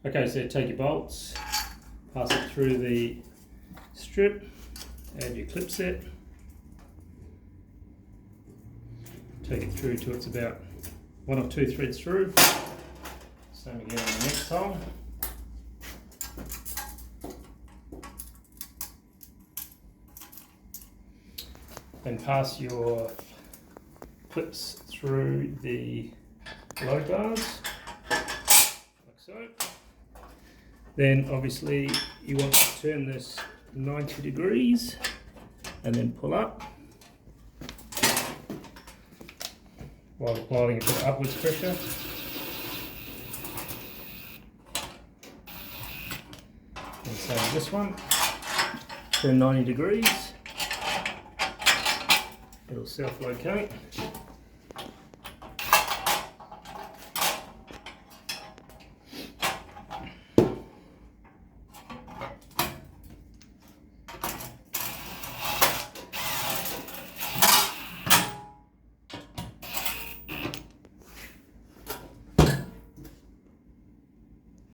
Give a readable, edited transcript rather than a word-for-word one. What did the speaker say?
Okay, so take your bolts, pass it through the strip, add your clip set, take it through till it's about 1 or 2 threads through. Same again on the next hole. Then pass your clips through the load bars, like so. Then obviously you want to turn this 90 degrees and then pull up while applying a bit of upwards pressure. And same this one, turn 90 degrees, it'll self-locate.